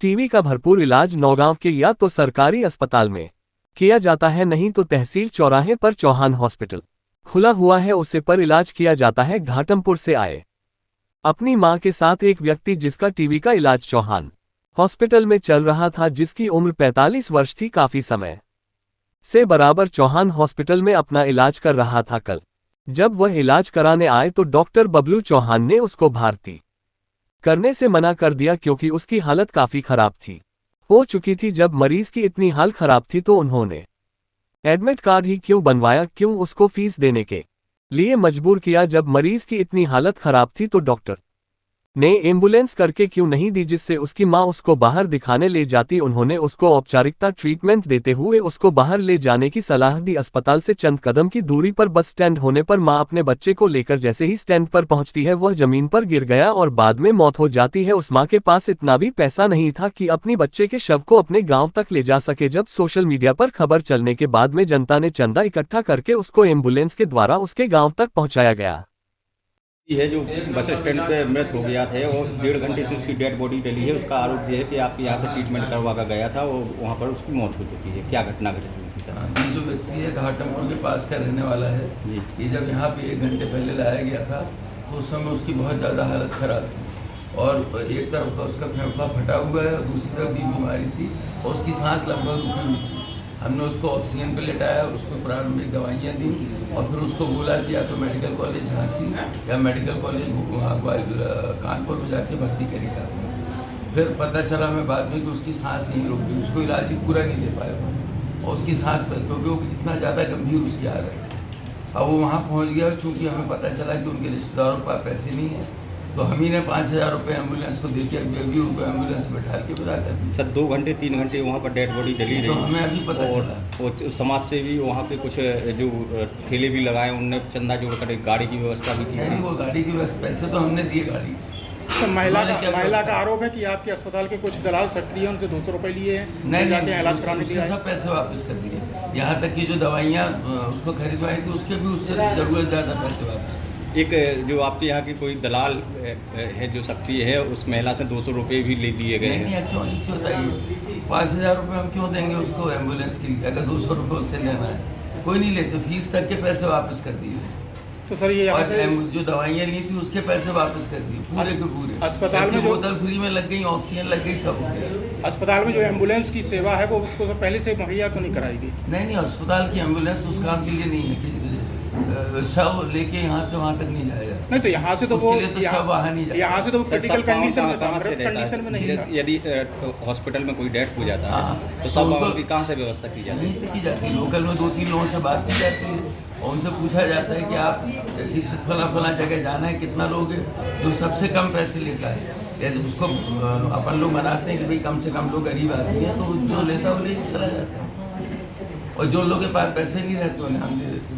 TB का भरपूर इलाज नौगांव के या तो सरकारी अस्पताल में किया जाता है, नहीं तो तहसील चौराहे पर चौहान हॉस्पिटल खुला हुआ है, उसे पर इलाज किया जाता है। घाटमपुर से आए अपनी मां के साथ एक व्यक्ति जिसका टीबी का इलाज चौहान हॉस्पिटल में चल रहा था, जिसकी उम्र 45 वर्ष थी, काफी समय से बराबर चौहान हॉस्पिटल में अपना इलाज कर रहा था। कल जब वह इलाज कराने आए तो डॉक्टर बबलू चौहान ने उसको भर्ती करने से मना कर दिया, क्योंकि उसकी हालत काफी खराब थी, हो चुकी थी। जब मरीज की इतनी हाल खराब थी तो उन्होंने एडमिट कार्ड ही क्यों बनवाया, क्यों उसको फीस देने के लिए मजबूर किया। जब मरीज की इतनी हालत खराब थी तो डॉक्टर ने एम्बुलेंस करके क्यों नहीं दी, जिससे उसकी मां उसको बाहर दिखाने ले जाती। उन्होंने उसको औपचारिकता ट्रीटमेंट देते हुए उसको बाहर ले जाने की सलाह दी। अस्पताल से चंद कदम की दूरी पर बस स्टैंड होने पर मां अपने बच्चे को लेकर जैसे ही स्टैंड पर पहुंचती है, वह जमीन पर गिर गया और बाद में मौत हो जाती है। उस मां के पास इतना भी पैसा नहीं था कि अपनी बच्चे के शव को अपने गाँव तक ले जा सके। जब सोशल मीडिया पर खबर चलने के बाद में जनता ने चंदा इकट्ठा करके उसको एम्बुलेंस के द्वारा उसके गाँव तक पहुँचाया गया है। जो बस स्टैंड पे मृत हो गया था और 1.5 घंटे से उसकी डेड बॉडी डली है। उसका आरोप ये है कि आप यहाँ से ट्रीटमेंट करवा कर गया था और वहाँ पर उसकी मौत हो चुकी है। क्या घटना घटी थी? ये जो व्यक्ति है घाटमपुर के पास का रहने वाला है जी। ये जब यहाँ पे 1 घंटे पहले लाया गया था तो उस समय उसकी बहुत ज़्यादा हालत ख़राब थी और एक तरफ का उसका फेफड़ा फटा हुआ है और दूसरी तरफ भी बीमारी थी और उसकी सांस लगभग रुकी हुई थी। हमने उसको ऑक्सीजन पे लेटाया, उसको प्रारंभिक दवाइयाँ दी और फिर उसको बोला कि या तो मेडिकल कॉलेज झांसी या मेडिकल कॉलेज कानपुर में जाके भर्ती करेगा। फिर पता चला हमें बाद में कि उसकी सांस नहीं रुक गई, उसको इलाज ही पूरा नहीं दे पाया और उसकी सांस पर, क्योंकि वो इतना ज़्यादा गंभीर उसकी हालत है। अब वो वहाँ पहुँच गया, चूँकि हमें पता चला कि उनके रिश्तेदारों के पास पैसे नहीं है तो हम ही ने 5,000 रुपये एम्बुलेंस को देकर भी उनको एम्बुलेंस में बैठा के बुला कर दी। सर 2 घंटे 3 घंटे वहाँ पर डेड बॉडी डली रही तो हमें अभी पता चला। और समाज से भी वहाँ पे कुछ जो ठेले भी लगाए, उनने चंदा जोड़कर एक गाड़ी की व्यवस्था भी की नहीं, वो गाड़ी की पैसे तो हमने दिए गाड़ी। तो महिला का आरोप है कि आपके अस्पताल के कुछ दलाल सक्रिय हैं, उनसे 200 रुपये लिए हैं, नहीं जाके इलाज कराने के लिए सब पैसे वापस कर दिए। यहाँ तक कि जो दवाइयाँ उसको खरीदवाई थी उसके भी उससे ज़रूरत ज़्यादा पैसे वापस। एक जो आपके यहाँ की कोई दलाल है जो सक्रिय है, उस महिला से 200 रुपये भी ले लिए गए हैं। क्यों नहीं बताइए, 5,000 रुपये हम क्यों देंगे उसको एम्बुलेंस के लिए? अगर 200 रुपये उससे लेना है, कोई नहीं लेते, फीस तक के पैसे वापस कर दिए। तो सर ये जो दवाइयाँ ली थी उसके पैसे वापस कर दिए पूरे के पूरे। अस्पताल में बोतल फ्री में लग गई, ऑक्सीजन लग गई, सब हो गया। अस्पताल में जो एम्बुलेंस की सेवा है वो उसको तो पहले से मुहैया क्यों नहीं कराएगी? नहीं, अस्पताल की एम्बुलेंस उस काम के लिए नहीं है कि शव लेके यहाँ से वहाँ तक नहीं जाएगा। नहीं तो यहाँ से तो वो यहाँ से तो क्रिटिकल कंडीशन में नहीं है। यदि हॉस्पिटल में कोई डेथ हो जाता है तो सब की कहाँ से व्यवस्था की जाती है? यहीं से की जाती है। लोकल में 2-3 लोगों से बात की जाती है और उनसे पूछा जाता है कि आप इस फला जगह जाना है, कितना लोग हैं, जो सबसे कम पैसे लेता है। उसको अपन लोग मनाते हैं कि भाई कम से कम लोग गरीब आदमी है, तो जो लेता है वो लेके चला जाता है और जो लोग के पास पैसे नहीं रहते उन्हें हम दे देते हैं।